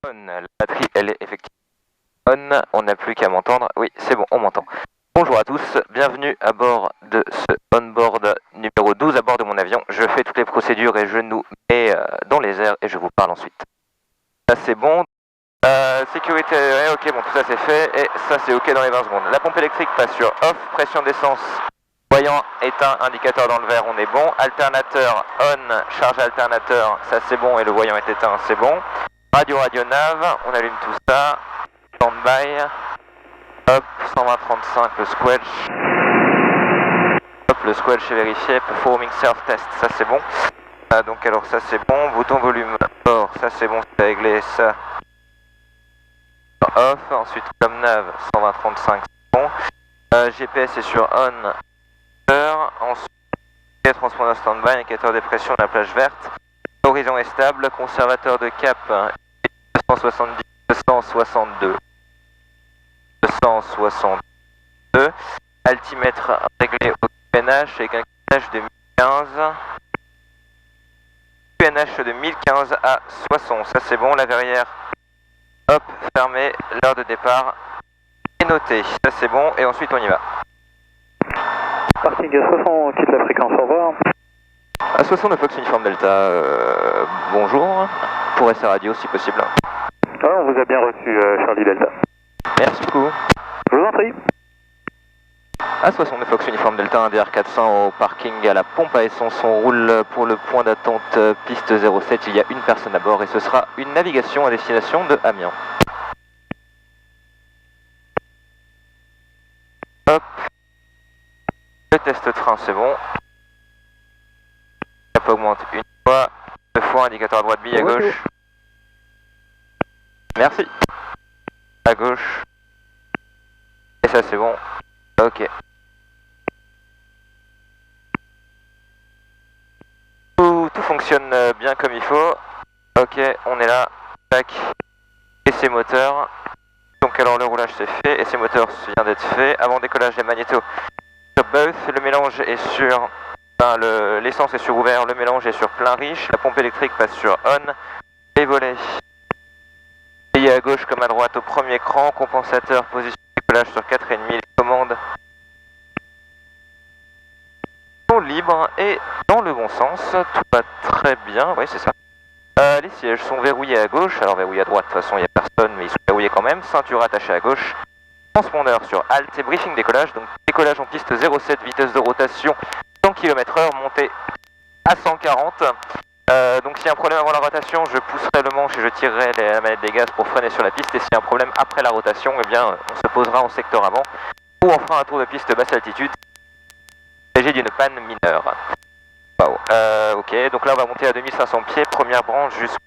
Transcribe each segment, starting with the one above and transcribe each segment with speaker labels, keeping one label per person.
Speaker 1: La batterie, elle est effectivement on. On n'a plus qu'à m'entendre. Oui, c'est bon, on m'entend. Bonjour à tous, bienvenue à bord de ce on-board numéro 12 à bord de mon avion. Je fais toutes les procédures et je nous mets dans les airs et je vous parle ensuite. Ça c'est bon. Sécurité, ouais, ok, bon, tout ça c'est fait et ça c'est ok dans les 20 secondes. La pompe électrique passe sur off, pression d'essence, voyant éteint, indicateur dans le vert, on est bon. Alternateur on, charge alternateur, ça c'est bon et le voyant est éteint, c'est bon. Radio nav, on allume tout ça. Stand-by. Hop, 120-35, le squelch. Hop, le squelch est vérifié. Performing self-test, ça c'est bon. Donc alors ça c'est bon. Bouton volume fort, ça c'est bon, c'est réglé, ça. Off, ensuite comme nav, 120-35, c'est bon. GPS est sur on. Ensuite, transpondeur stand-by, indicateur de pression de la plage verte. Horizon est stable, conservateur de cap 270, 262. 262. Altimètre réglé au QNH avec un QNH de 1015. QNH de 1015 à 60. Ça c'est bon, la verrière. Hop, fermée. L'heure de départ est notée. Ça c'est bon et ensuite on y va.
Speaker 2: Parking à 60, on quitte la fréquence, au revoir.
Speaker 1: À 60 de Fox Uniforme Delta, bonjour. Pour SR Radio si possible.
Speaker 2: Ah, on vous a bien reçu, Charlie Delta.
Speaker 1: Merci beaucoup.
Speaker 2: Je vous en prie.
Speaker 1: À 60 de Fox Uniforme Delta, un DR400 au parking à la pompe à essence. On roule pour le point d'attente piste 07. Il y a une personne à bord et ce sera une navigation à destination de Amiens. Hop. Le test train, c'est bon. Ça augmente une fois, deux fois, indicateur à droite, bille à gauche. Merci. À gauche. Et ça, c'est bon. Ok. Tout fonctionne bien comme il faut. Ok, on est là. Tac. Essai moteur. Donc alors le roulage c'est fait. Essai moteur vient d'être fait. Avant décollage des magnétos sur both. Le mélange est sur... Enfin, l'essence est sur ouvert. Le mélange est sur plein riche. La pompe électrique passe sur on. Les volets. Payé à gauche comme à droite au premier cran. Compensateur, position de décollage sur 4,5. Les commandes sont libres et dans le bon sens. Tout va très bien. Oui, c'est ça. Les sièges sont verrouillés à gauche, alors verrouillés à droite, de toute façon il n'y a personne, mais ils sont verrouillés quand même. Ceinture attachée à gauche. Transpondeur sur Alt et briefing décollage. Donc décollage en piste 07, vitesse de rotation 100 km/h, montée à 140. Donc s'il y a un problème avant la rotation, je pousserai le manche et je tirerai la manette des gaz pour freiner sur la piste. Et s'il y a un problème après la rotation, eh bien on se posera en secteur avant ou on fera un tour de piste basse altitude. Il s'agit d'une panne mineure. Wow. Ok, donc là on va monter à 2500 pieds, première branche jusque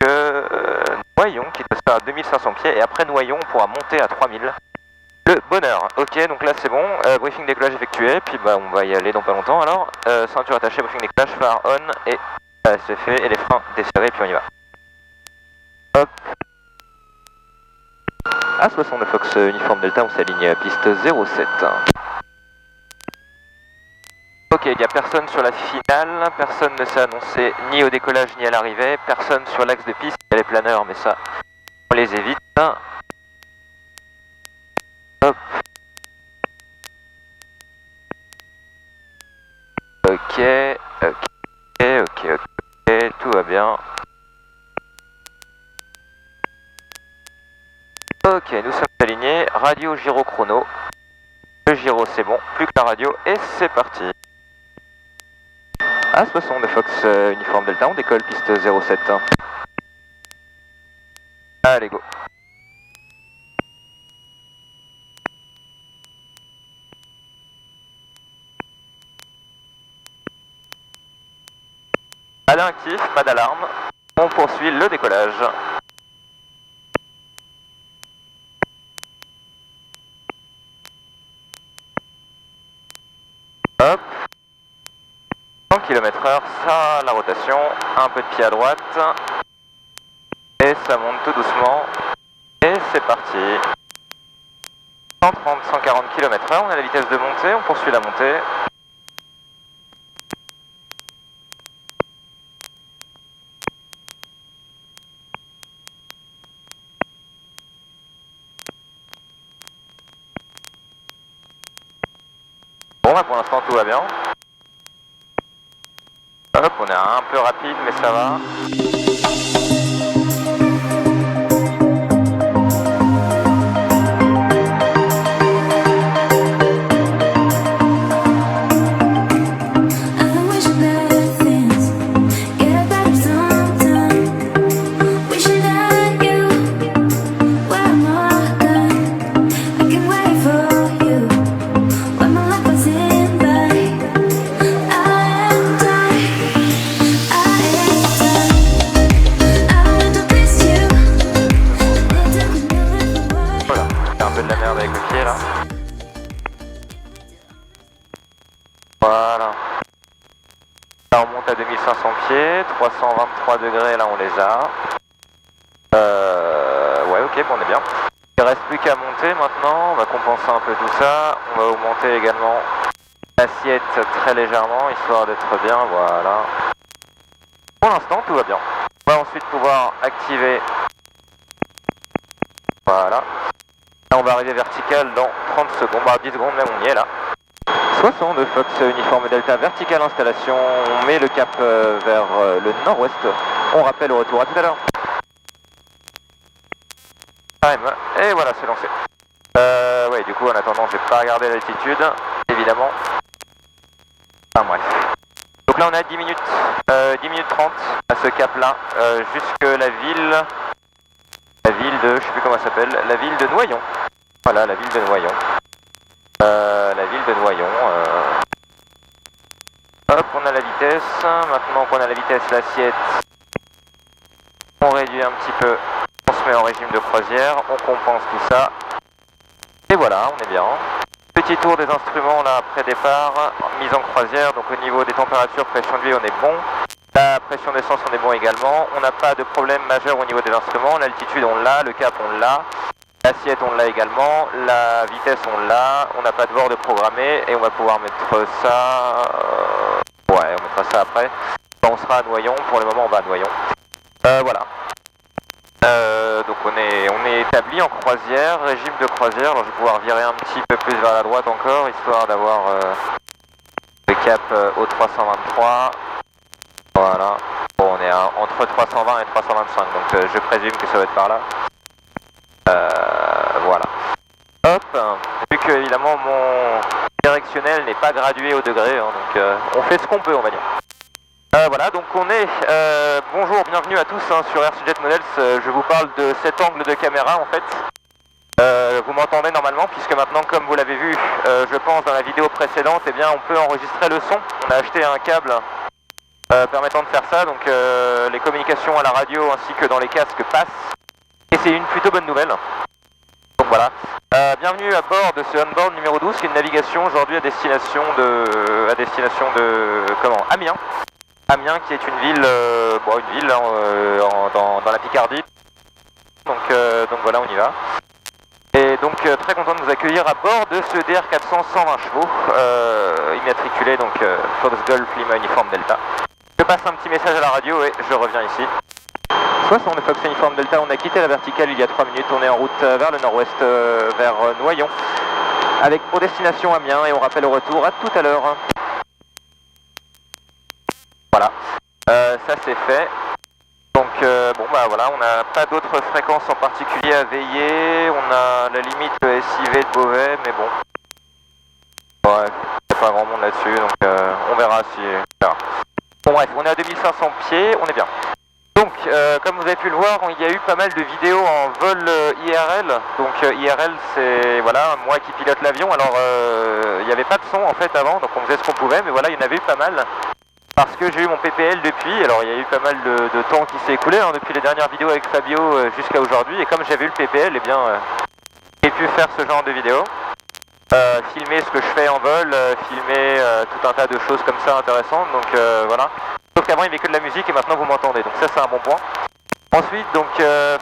Speaker 1: Noyon qui doit se faire à 2500 pieds et après Noyon on pourra monter à 3000. Le bonheur, ok, donc là c'est bon, briefing décollage effectué, puis bah on va y aller dans pas longtemps alors. Ceinture attachée, briefing décollage, phare on et c'est fait et les freins desserrés puis on y va. Hop. À 60 Fox Uniforme Delta, on s'aligne à piste 07. Ok, il n'y a personne sur la finale, personne ne s'est annoncé ni au décollage ni à l'arrivée, personne sur l'axe de piste, il y a les planeurs mais ça, on les évite. Hop. Ok, tout va bien. Ok, nous sommes alignés, radio gyro chrono. Le gyro c'est bon, plus que la radio et c'est parti. À 60 de Fox Uniforme Delta, on décolle piste 07. Allez go. Radar actif, pas d'alarme. On poursuit le décollage. Hop. 100 km/h, ça la rotation, un peu de pied à droite. Et ça monte tout doucement. Et c'est parti. 130-140 km/h, on a la vitesse de montée, on poursuit la montée. Bon bah pour l'instant tout va bien. Hop, on est un peu rapide mais ça va. Voilà. Là on monte à 2500 pieds, 323 degrés là on les a. Ouais ok bon on est bien. Il reste plus qu'à monter maintenant, on va compenser un peu tout ça. On va augmenter également l'assiette très légèrement histoire d'être bien, voilà. Pour l'instant tout va bien. On va ensuite pouvoir activer. Voilà. Là on va arriver vertical dans 30 secondes, 10 secondes même on y est là. 62 Fox uniforme Delta vertical installation, on met le cap vers le nord-ouest, on rappelle au retour, à tout à l'heure. Et voilà c'est lancé. Ouais du coup en attendant je vais pas regarder l'altitude, évidemment. Enfin bref. Donc là on est à 10 minutes 30 à ce cap là, jusque la ville de, je sais plus comment elle s'appelle, la ville de Noyon. Voilà la ville de Noyon. La ville de Noyon. Hop, on a la vitesse. Maintenant qu'on a la vitesse, l'assiette, on réduit un petit peu. On se met en régime de croisière. On compense tout ça. Et voilà, on est bien. Petit tour des instruments là après départ. Mise en croisière. Donc au niveau des températures, pression d'huile, on est bon. La pression d'essence, on est bon également. On n'a pas de problème majeur au niveau des instruments. L'altitude, on l'a. Le cap, on l'a. L'assiette on l'a également, la vitesse on l'a, on n'a pas de bord de programmé et on va pouvoir mettre ça... Ouais, on mettra ça après. Quand on sera à Noyon, pour le moment on va à Noyon. Voilà. Donc on est établi en croisière, régime de croisière. Alors je vais pouvoir virer un petit peu plus vers la droite encore, histoire d'avoir le cap au 323. Voilà. Bon, on est entre 320 et 325, donc je présume que ça va être par là. Voilà. Hop, vu que évidemment mon directionnel n'est pas gradué au degré, hein, donc on fait ce qu'on peut on va dire. Voilà, donc on est... bonjour, bienvenue à tous hein, sur RC Jet Models, je vous parle de cet angle de caméra en fait. Vous m'entendez normalement puisque maintenant comme vous l'avez vu, je pense dans la vidéo précédente, eh bien on peut enregistrer le son. On a acheté un câble permettant de faire ça, donc les communications à la radio ainsi que dans les casques passent. Et c'est une plutôt bonne nouvelle. Donc voilà. Bienvenue à bord de ce onboard numéro 12, qui est une navigation aujourd'hui à destination de Amiens. Amiens qui est une ville, dans la Picardie. Donc voilà, on y va. Et donc très content de vous accueillir à bord de ce DR400 120 chevaux, immatriculé donc Fox Golf Lima Uniforme Delta. Je passe un petit message à la radio et je reviens ici. 60 Fox Uniforme Delta, on a quitté la verticale il y a 3 minutes, on est en route vers le nord-ouest, vers Noyon, avec pour destination Amiens et on rappelle au retour, à tout à l'heure. Voilà, ça c'est fait. Donc bon bah voilà, on n'a pas d'autres fréquences en particulier à veiller, on a la limite SIV de Beauvais, mais bon, ouais, il n'y a pas grand monde là-dessus, donc on verra si... Voilà. Bon bref, on est à 2500 pieds, on est bien. Donc, comme vous avez pu le voir, il y a eu pas mal de vidéos en vol IRL. Donc IRL, c'est voilà, moi qui pilote l'avion. Alors, il n'y avait pas de son en fait avant, donc on faisait ce qu'on pouvait, mais voilà, il y en avait eu pas mal. Parce que j'ai eu mon PPL depuis, alors il y a eu pas mal de temps qui s'est écoulé, hein, depuis les dernières vidéos avec Fabio jusqu'à aujourd'hui. Et comme j'avais eu le PPL, eh bien, j'ai pu faire ce genre de vidéos. Filmer ce que je fais en vol, filmer tout un tas de choses comme ça intéressantes, donc voilà. Sauf qu'avant il n'y avait que de la musique et maintenant vous m'entendez, donc ça c'est un bon point. Ensuite, donc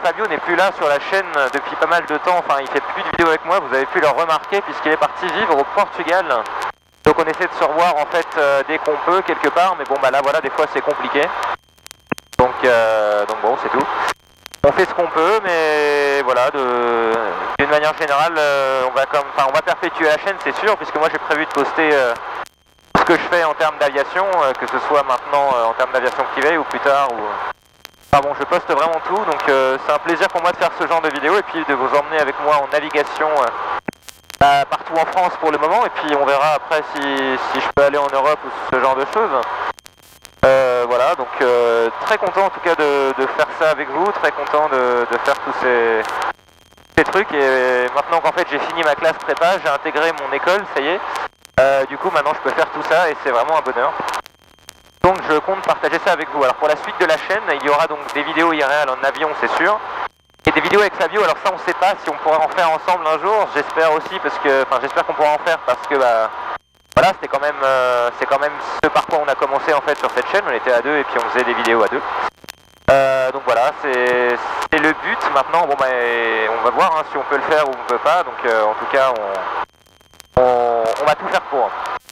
Speaker 1: Fabio n'est plus là sur la chaîne depuis pas mal de temps, enfin il fait plus de vidéos avec moi, vous avez pu le remarquer puisqu'il est parti vivre au Portugal. Donc on essaie de se revoir en fait dès qu'on peut quelque part, mais bon bah là voilà, des fois c'est compliqué. Donc bon, c'est tout. On fait ce qu'on peut, mais voilà, d'une manière générale, on va perpétuer la chaîne, c'est sûr, puisque moi j'ai prévu de poster ce que je fais en termes d'aviation, que ce soit maintenant en termes d'aviation privée ou plus tard. Enfin bon, je poste vraiment tout, donc c'est un plaisir pour moi de faire ce genre de vidéo et puis de vous emmener avec moi en navigation partout en France pour le moment, et puis on verra après si je peux aller en Europe ou ce genre de choses. Voilà, donc très content en tout cas de faire ça avec vous, très content de faire tous ces trucs, et maintenant qu'en fait j'ai fini ma classe prépa, j'ai intégré mon école, ça y est, du coup maintenant je peux faire tout ça et c'est vraiment un bonheur. Donc je compte partager ça avec vous. Alors pour la suite de la chaîne, il y aura donc des vidéos IRL en avion, c'est sûr, et des vidéos avec Fabio. Alors ça on sait pas si on pourra en faire ensemble un jour, j'espère aussi, parce que, enfin j'espère qu'on pourra en faire, parce que voilà, c'est quand même ce par quoi on a commencé en fait sur cette chaîne. On était à deux et puis on faisait des vidéos à deux. Donc voilà, c'est le but. Maintenant, bon on va voir si on peut le faire ou on peut pas. Donc en tout cas, on va tout faire pour.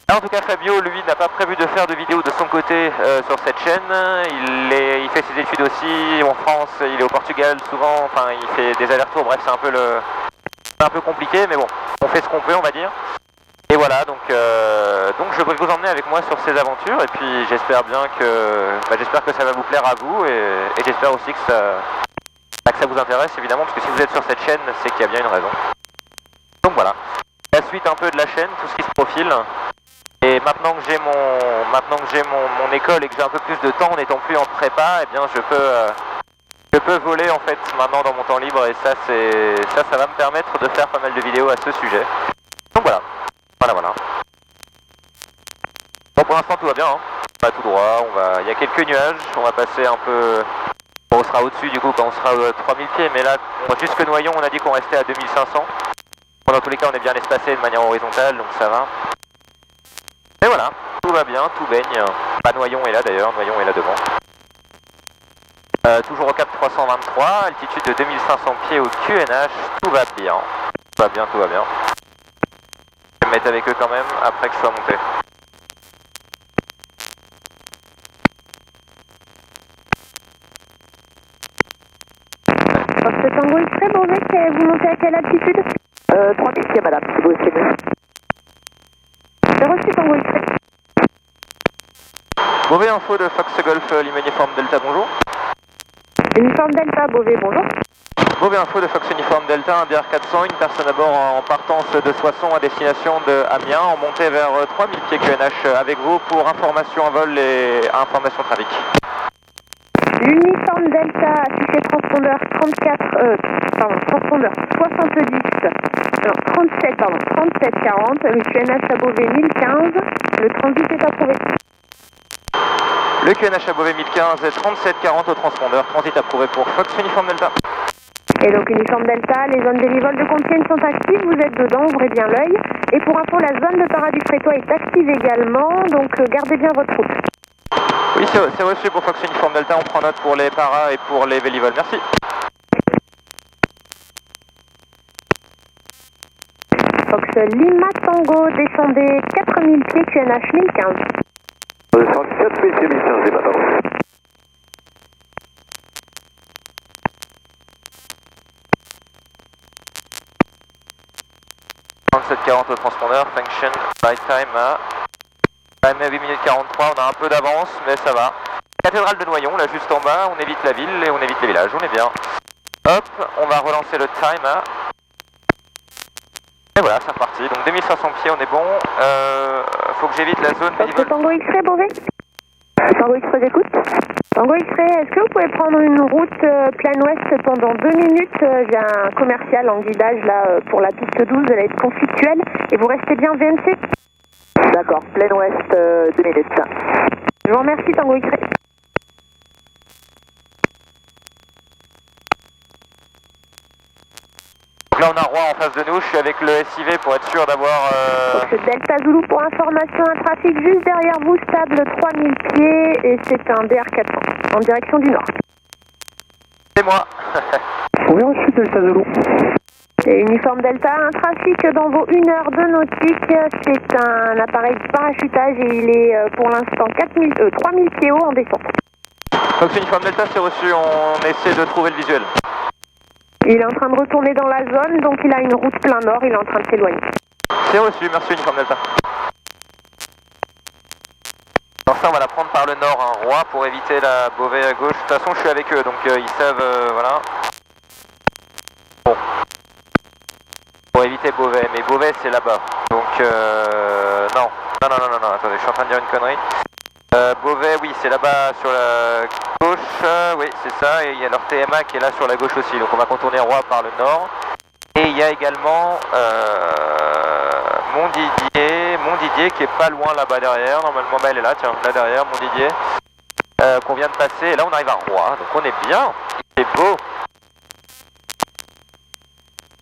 Speaker 1: Là, en tout cas, Fabio, lui, n'a pas prévu de faire de vidéos de son côté sur cette chaîne. Il fait ses études aussi en France. Il est au Portugal souvent. Enfin, il fait des allers-retours. Bref, c'est un peu compliqué, mais bon, on fait ce qu'on peut, on va dire. Et voilà, donc je vais vous emmener avec moi sur ces aventures, et puis j'espère bien que ça va vous plaire à vous, et j'espère aussi que ça vous intéresse évidemment, parce que si vous êtes sur cette chaîne, c'est qu'il y a bien une raison. Donc voilà, la suite un peu de la chaîne, tout ce qui se profile. Et maintenant que j'ai mon école et que j'ai un peu plus de temps, n'étant plus en prépa, eh bien je peux voler en fait maintenant dans mon temps libre, et ça va me permettre de faire pas mal de vidéos à ce sujet. Donc voilà. Voilà. Bon, pour l'instant tout va bien, hein. Pas tout droit, il y a quelques nuages, on va passer un peu, bon, on sera au-dessus du coup quand on sera à 3000 pieds, mais là, jusque Noyon, on a dit qu'on restait à 2500. Bon, dans tous les cas, on est bien espacé de manière horizontale, donc ça va. Et voilà, tout va bien, tout baigne. Pas Noyon est là d'ailleurs, Noyon est là devant. Toujours au cap 323, altitude de 2500 pieds au QNH, tout va bien. Tout va bien. Je vais me mettre avec eux quand même après que je sois monté.
Speaker 3: C'est Tango X-Ray, Beauvais, vous montez à quelle altitude
Speaker 2: 3000 pieds madame, si vous c'est mieux.
Speaker 3: J'ai reçu Tango X-Ray.
Speaker 1: Beauvais, info de Fox Golf, Uniforme Delta, bonjour.
Speaker 3: Uniforme Delta, Beauvais, bonjour.
Speaker 1: Beauvais, info de Fox Uniforme Delta, un BR400, une personne à bord en partance de Soissons à destination de Amiens, en montée vers 3000 pieds QNH avec vous pour information en vol et information trafic.
Speaker 3: Uniforme Delta, affiché transpondeur 3740, le QNH à Beauvais 1015, le transit est approuvé.
Speaker 1: Le QNH à Beauvais 1015, 3740 au transpondeur, transit approuvé pour Fox Uniforme Delta.
Speaker 3: Et donc Uniforme Delta, les zones d'hélivols de Compiègne sont actives, vous êtes dedans, ouvrez bien l'œil. Et pour info, la zone de paradis Frétois est active également, donc gardez bien votre route.
Speaker 1: Oui, c'est reçu pour Fox Uniforme Delta, on prend note pour les paras et pour les vélivols, merci.
Speaker 3: Fox Lima Tango, descendez 4000 pieds QNH 1015.
Speaker 2: 117 pieds 1015, c'est pas tard.
Speaker 1: 3740 au transpondeur, function by time à 8 minutes 43, on a un peu d'avance, mais ça va. Cathédrale de Noyon, là juste en bas, on évite la ville et on évite les villages, on est bien. Hop, on va relancer le time à... Et voilà, c'est reparti, donc 2500 pieds, on est bon. Faut que j'évite la zone...
Speaker 3: Tango X-Ray, Beauvais. Tango X-Ray, j'écoute. Tango X-Ray, est-ce que vous pouvez prendre une route plein ouest pendant 2 minutes? J'ai un commercial en guidage là pour la piste 12, elle va être conflictuelle. Et vous restez bien VNC?
Speaker 2: D'accord, plein ouest, 2 minutes.
Speaker 3: Je vous remercie, Tango X-Ray.
Speaker 1: Là on a Roi en face de nous, je suis avec le SIV pour être sûr d'avoir...
Speaker 3: Delta Zulu pour information, un trafic juste derrière vous, stable 3000 pieds et c'est un BR400 en direction du nord.
Speaker 1: C'est moi.
Speaker 2: Oui, reçu Delta Zulu.
Speaker 3: Et Uniforme Delta, un trafic dans vos 1 heure de nautique, c'est un appareil de parachutage et il est pour l'instant 3000 pieds haut en descente.
Speaker 1: Fox Uniforme Delta, c'est reçu, on essaie de trouver le visuel.
Speaker 3: Il est en train de retourner dans la zone, donc il a une route plein nord, il est en train de s'éloigner.
Speaker 1: C'est reçu, merci Uniforme Delta. Alors ça on va la prendre par le nord, hein, Roi, pour éviter la Beauvais à gauche. De toute façon je suis avec eux, donc ils savent, voilà. Bon. Pour éviter Beauvais, mais Beauvais c'est là-bas. Donc non, attendez, je suis en train de dire une connerie. Beauvais, oui, c'est là-bas sur la gauche, oui, c'est ça, et il y a leur TMA qui est là sur la gauche aussi, donc on va contourner Roi par le nord. Et il y a également Montdidier qui est pas loin là-bas derrière, normalement bah, elle est là, tiens, là derrière, Montdidier, qu'on vient de passer, et là on arrive à Roi, donc on est bien, c'est beau.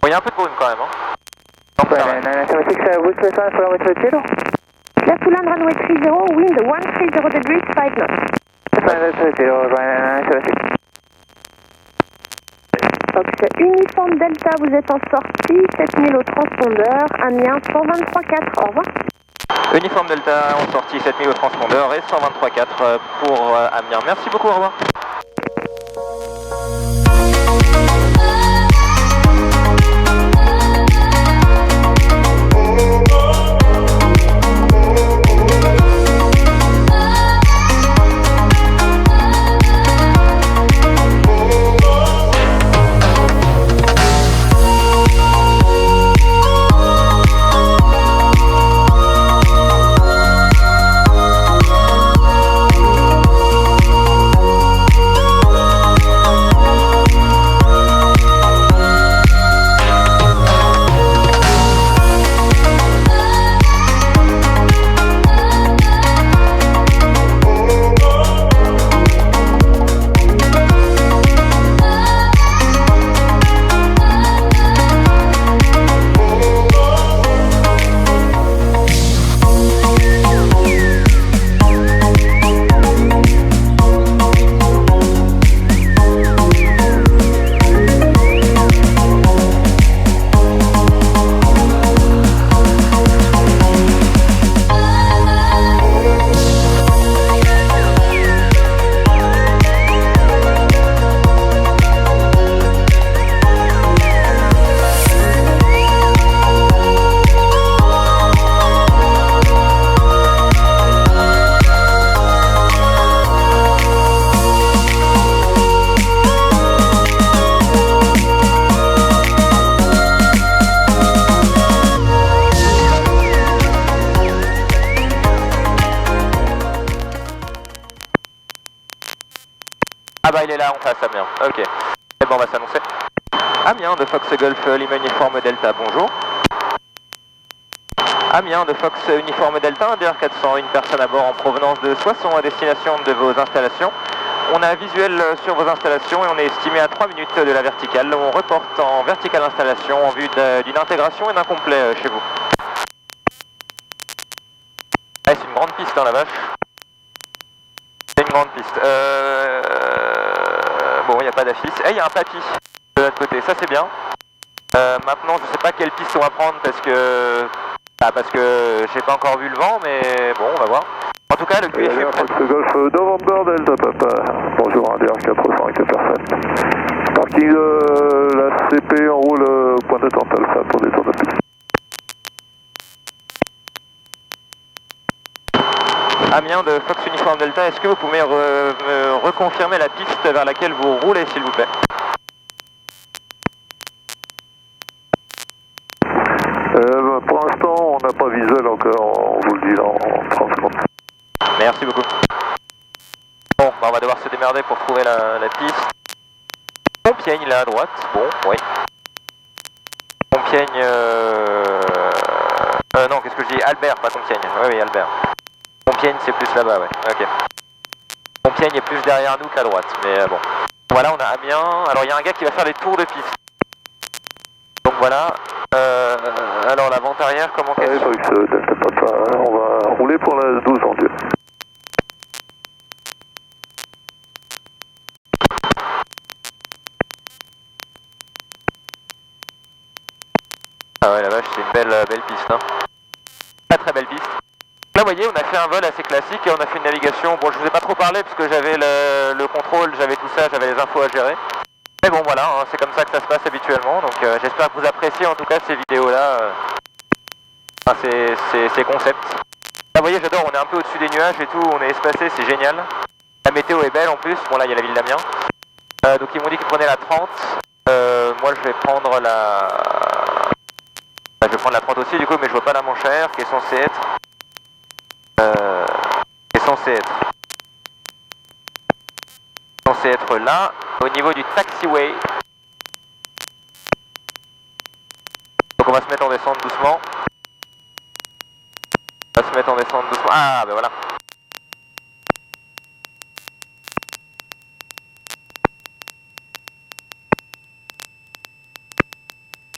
Speaker 1: Bon, il y a un peu de brume quand même, hein. Donc, ça va.
Speaker 3: Clear to land runway 30, wind 130 degrees, 5 knots. Fox Uniforme Delta, vous êtes en sortie, 7000 au transpondeur, Amiens 123.4, au revoir.
Speaker 1: Uniforme Delta en sortie, 7000 au transpondeur et 123.4 pour Amiens. Merci beaucoup, au revoir. Ah bah il est là en face, Amiens. Ok. Et bon on va s'annoncer. Amiens de Fox Golf Lima Uniforme Delta, bonjour. Amiens de Fox Uniforme Delta, un DR400, une personne à bord en provenance de Soissons à destination de vos installations. On a un visuel sur vos installations et on est estimé à 3 minutes de la verticale. On reporte en verticale installation en vue d'une intégration et d'un complet chez vous. Ah, c'est une grande piste hein, la vache. C'est une grande piste. Bon, il n'y a pas d'affiche. Eh, il y a un papy de l'autre côté, ça c'est bien. Maintenant, je sais pas quelle piste on va prendre parce que j'ai pas encore vu le vent, mais bon, on va voir. En tout cas, le QF est prêt.
Speaker 2: Fox Golf November Delta Papa. Bonjour, un DR400 avec 2 personnes. Parking de la CP en roule au point d'attente Alpha pour descendre la piste.
Speaker 1: Amiens de Fox Uniforme Delta, est-ce que vous pouvez me reconfirmer la piste vers laquelle vous roulez, s'il vous plaît?
Speaker 2: Pour l'instant, on n'a pas visuel encore, on vous le dit en 30 secondes.
Speaker 1: Merci beaucoup. Bon, bah on va devoir se démerder pour trouver la piste. Compiègne, là à droite, bon, oui. Compiègne, non, qu'est-ce que je dis? Albert, pas Compiègne, oui, Albert. Compiègne, c'est plus là-bas, ouais, ok. Compiègne est plus derrière nous qu'à droite, mais bon. Voilà, on a Amiens. Alors, il y a un gars qui va faire des tours de piste. Donc voilà. Alors, la vente arrière, comment qu'elle se...
Speaker 2: Delta Papa, on va rouler pour la 12 en Dieu.
Speaker 1: Ah ouais, la vache, c'est une belle piste, hein. Très très belle piste. Là, vous voyez, on a fait un vol assez classique et on a fait une navigation. Bon, je vous ai pas trop parlé parce que j'avais le contrôle, j'avais tout ça, j'avais les infos à gérer. Mais bon voilà, hein, c'est comme ça que ça se passe habituellement, donc j'espère que vous appréciez en tout cas ces vidéos-là, enfin, ces concepts. Là vous voyez, j'adore, on est un peu au-dessus des nuages et tout, on est espacé, c'est génial. La météo est belle en plus, bon là il y a la ville d'Amiens. Donc ils m'ont dit qu'ils prenaient la 30, moi je vais prendre la... je vais prendre la 30 aussi du coup, mais je vois pas la Manchère qui est censée être... censée être là, au niveau du taxiway. Donc on va se mettre en descente doucement. On va se mettre en descente doucement. Ah ben voilà.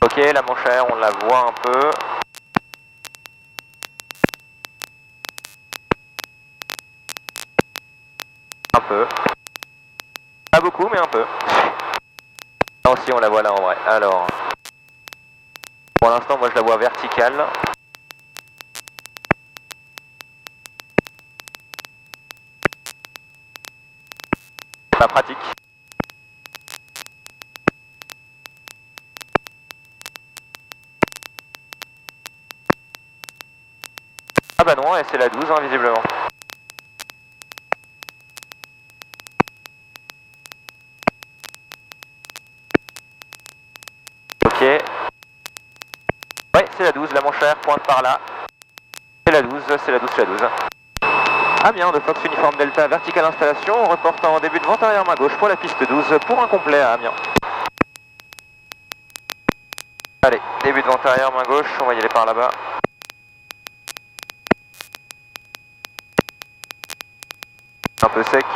Speaker 1: Ok, la Manchère, on la voit un peu. Un peu. Pas beaucoup, mais un peu. Non, si, on la voit là en vrai. Alors, pour l'instant, moi je la vois verticale. C'est pas pratique. Ah bah non, c'est la 12, hein, visiblement. Ok. Ouais, c'est la 12, la Manchère pointe par là. C'est la 12, c'est la 12, c'est la 12. Amiens de Fox Uniforme Delta, verticale installation, reportant en début de vente arrière main gauche pour la piste 12 pour un complet à Amiens. Allez, début de vente arrière main gauche, on va y aller par là-bas. Un peu sec.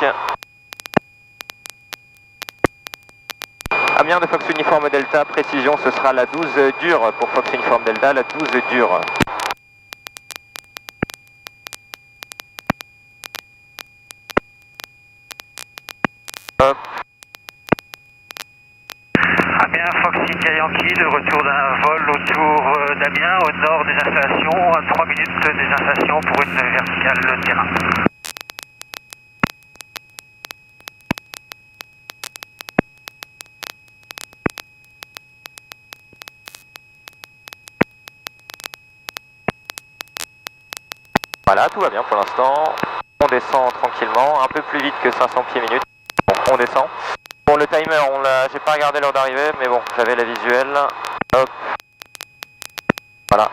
Speaker 1: Amiens de Fox Uniforme Delta, précision, ce sera la 12 dure pour Fox Uniforme Delta, la 12 dure. Hop.
Speaker 4: Amiens, Fox India Yankee, de retour d'un vol autour d'Amiens, au nord des installations, à 3 minutes des installations pour une verticale terrain.
Speaker 1: Voilà, tout va bien pour l'instant. On descend tranquillement, un peu plus vite que 500 pieds minutes. Bon, on descend. Bon, le timer, j'ai pas regardé l'heure d'arrivée, mais bon, j'avais la visuelle. Hop. Voilà.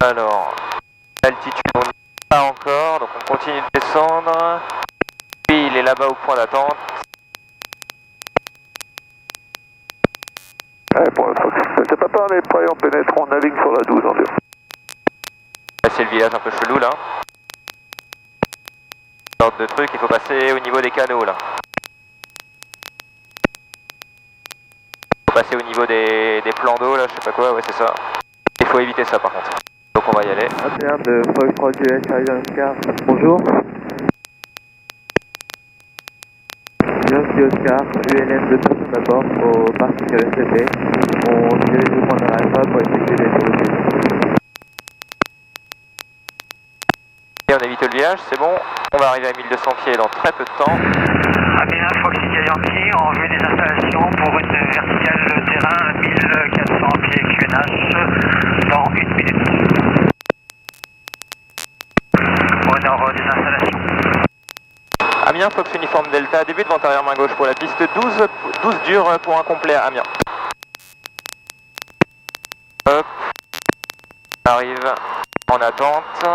Speaker 1: Alors, l'altitude, on n'y est pas encore, donc on continue de descendre. Puis il est là-bas au point d'attente.
Speaker 2: Ouais, pour le Fox. C'est pas parlé, prêt, on pénètre, on navigue sur la 12 en deux.
Speaker 1: C'est le village un peu chelou là. Sorte de truc, il faut passer au niveau des canaux là. Il faut passer au niveau des plans d'eau là, je sais pas quoi, ouais c'est ça. Il faut éviter ça par contre. Donc on va y aller.
Speaker 5: Amiens de Fox 3 US Oscar, bonjour. Yankee Oscar, ULM de personnes à bord au parking LSTP. On dirige au point de Alpha pour effectuer des négociations.
Speaker 1: Et on évite le village, c'est bon. On va arriver à 1200 pieds dans très peu de temps.
Speaker 4: Amiens, Fox India Yankee, en vue des installations pour une verticale terrain à 1400 pieds QNH dans 1 minute. Au nord des installations.
Speaker 1: Amiens, Fox Uniforme Delta, début de vente arrière main gauche pour la piste 12 dure pour un complet à Amiens. Hop. On arrive en attente.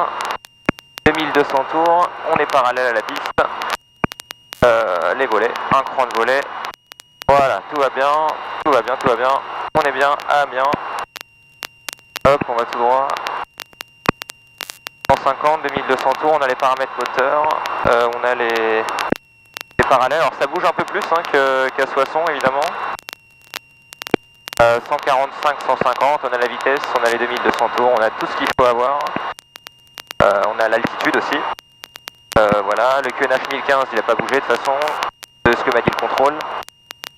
Speaker 1: 2200 tours, on est parallèle à la piste. Les volets, un cran de volet. Voilà, tout va bien, tout va bien, tout va bien. On est bien à Amiens. Hop, on va tout droit. 150, 2200 tours, on a les paramètres moteur, on a les parallèles. Alors ça bouge un peu plus hein, qu'à Soissons évidemment. 145, 150, on a la vitesse, on a les 2200 tours, on a tout ce qu'il faut avoir. On a l'altitude aussi. Voilà, le QNH 1015 il n'a pas bougé de toute façon, de ce que m'a dit le contrôle.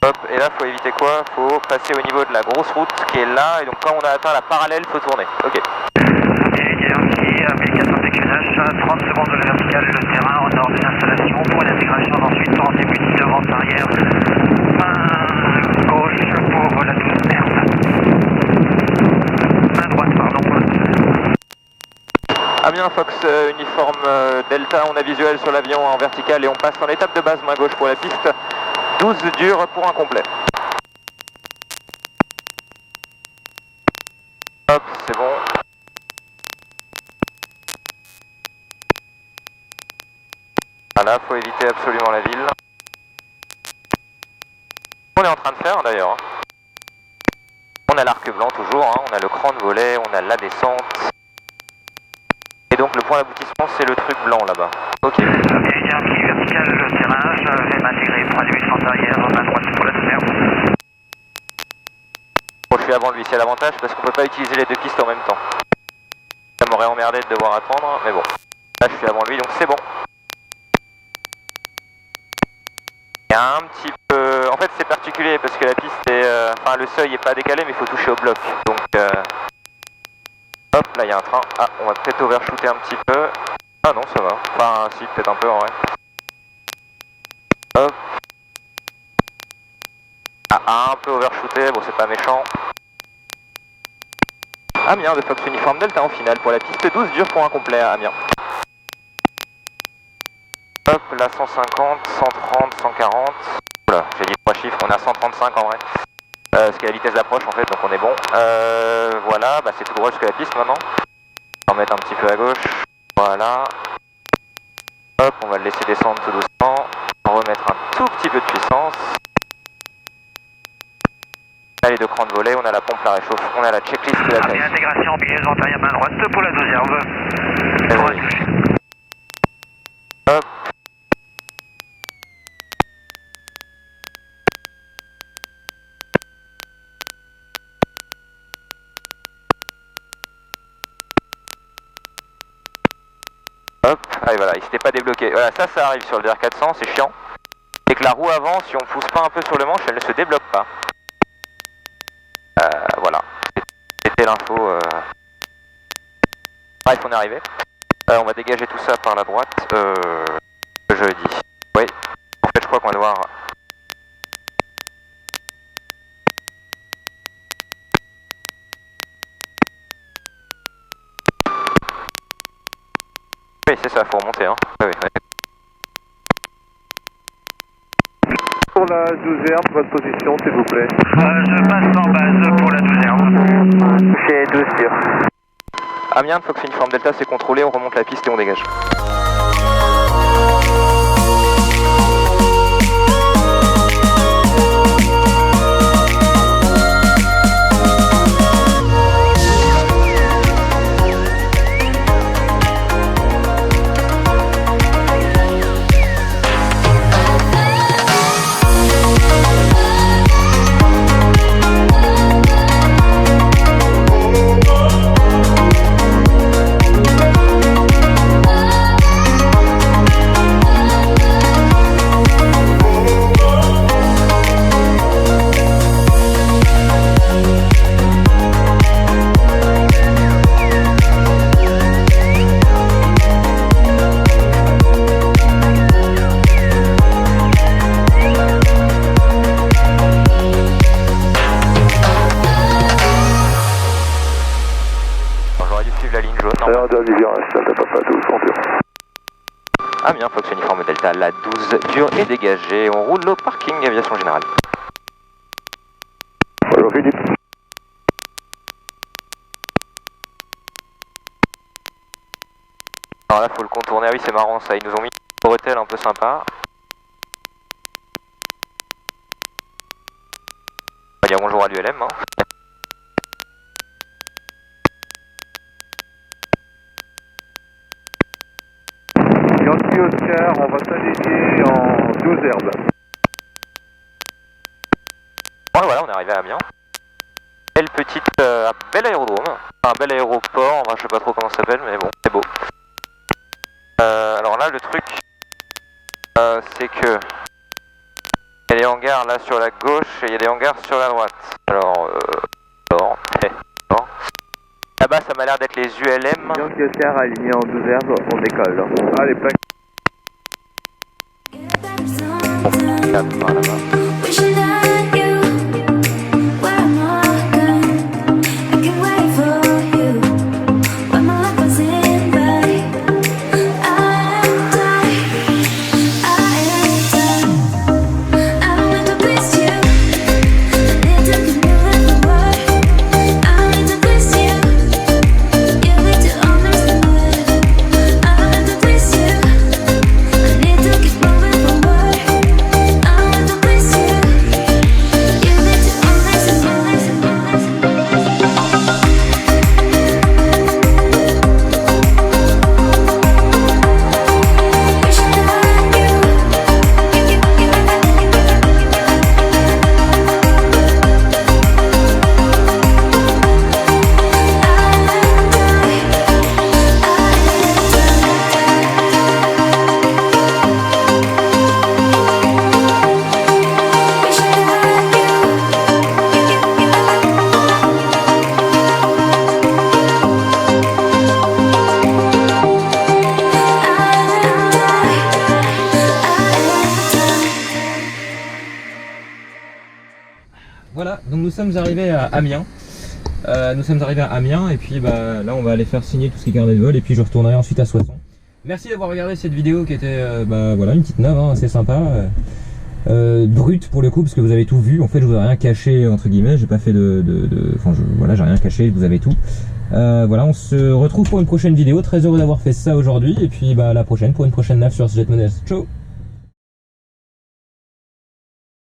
Speaker 1: Hop, et là faut éviter quoi? Faut passer au niveau de la grosse route qui est là, et donc quand on a atteint la parallèle, faut tourner. Ok.
Speaker 4: Yankee, 1400 QNH, à 30 secondes de la verticale, le terrain au nord des installations pour une intégration ensuite en début de vente arrière. Main gauche pour la 12 merde. Main droite, pardon, pour la 12.
Speaker 1: Amiens Fox uniforme Delta, on a visuel sur l'avion en vertical et on passe en étape de base main gauche pour la piste. 12 dur pour un complet. Hop, c'est bon. Voilà, faut éviter absolument la ville. On est en train de faire d'ailleurs. On a l'arc blanc toujours, hein. On a le cran de volet, on a la descente. Et donc le point d'aboutissement c'est le truc blanc là-bas. Ok.
Speaker 4: Méridien qui vertical, le terrain, je vais m'intégrer, point de vue arrière, main droite pour la merde.
Speaker 1: Bon, je suis avant lui, c'est l'avantage parce qu'on peut pas utiliser les deux pistes en même temps. Ça m'aurait emmerdé de devoir attendre, mais bon. Là je suis avant lui donc c'est bon. Il y a un petit peu... En fait c'est particulier parce que la piste est... Enfin le seuil est pas décalé mais il faut toucher au bloc. Donc... Hop, là il y a un train. Ah, on va peut-être overshooter un petit peu. Ah non, ça va. Enfin si, peut-être un peu en vrai. Hop. Ah, un peu overshooté, bon c'est pas méchant. Amiens de Fox Uniform Delta en finale pour la piste 12 dur pour un complet à Amiens. Hop, là 150, 130, 140. Oula, j'ai dit 3 chiffres, on a 135 en vrai. Ce qui est la vitesse d'approche en fait, donc on est bon. Voilà, bah c'est tout droit jusqu'à la piste maintenant. On va en mettre un petit peu à gauche. Voilà. Hop, on va le laisser descendre tout doucement. On va remettre un tout petit peu de puissance. On a les deux crans de volet, on a la pompe, la réchauffe, on a la checklist de la taille.
Speaker 4: Intégration, billet vente arrière, main droite pour la 12
Speaker 1: Hop. Hop, allez voilà, il s'était pas débloqué. Voilà, ça arrive sur le DR400, c'est chiant. C'est que la roue avant, si on pousse pas un peu sur le manche, elle ne se débloque pas. Voilà, c'était l'info. Bref, on est arrivé. On va dégager tout ça par la droite. Je dis. Oui, en fait je crois qu'on va devoir... Oui, c'est ça, faut remonter, hein. Oui, oui.
Speaker 5: Pour la 12 votre position, s'il vous plaît.
Speaker 4: Je passe en base pour la 12
Speaker 5: C'est 12 dur.
Speaker 1: Amiens, Fox Uniform Delta, c'est contrôlé, on remonte la piste et on dégage. Amiens, Fox Uniforme Delta, la 12 dure et dégagée. On roule au parking aviation générale.
Speaker 2: Bonjour Philippe.
Speaker 1: Alors là, faut le contourner. Ah oui, c'est marrant ça. Ils nous ont mis une bretelle un peu sympa. On va dire bonjour à l'ULM. Hein.
Speaker 5: Yankee Oscar, on va s'aligner en 12 herbes.
Speaker 1: Bon, voilà, on est arrivé à Amiens. Belle petite, bel aérodrome, enfin, un bel aéroport, enfin, je sais pas trop comment ça s'appelle, mais bon, c'est beau. Alors là, le truc, c'est que il y a des hangars là sur la gauche et il y a des hangars sur la droite. Alors, là-bas, ça m'a l'air d'être les ULM.
Speaker 5: Yankee Yankee Oscar aligné en 12 heures, on décolle.
Speaker 2: Allez, plaque.
Speaker 1: Par là-bas. Voilà, donc nous sommes arrivés à Amiens. Et puis bah, là on va aller faire signer tout ce qui est carnet de vol et puis je retournerai ensuite à Soissons. Merci d'avoir regardé cette vidéo qui était voilà, une petite neuve, hein, assez sympa. Brute pour le coup parce que vous avez tout vu. En fait je vous ai rien caché entre guillemets, j'ai pas fait voilà, j'ai rien caché, vous avez tout. Voilà, on se retrouve pour une prochaine vidéo, très heureux d'avoir fait ça aujourd'hui et puis bah, à la prochaine pour une prochaine nav sur Jet Modest. Ciao.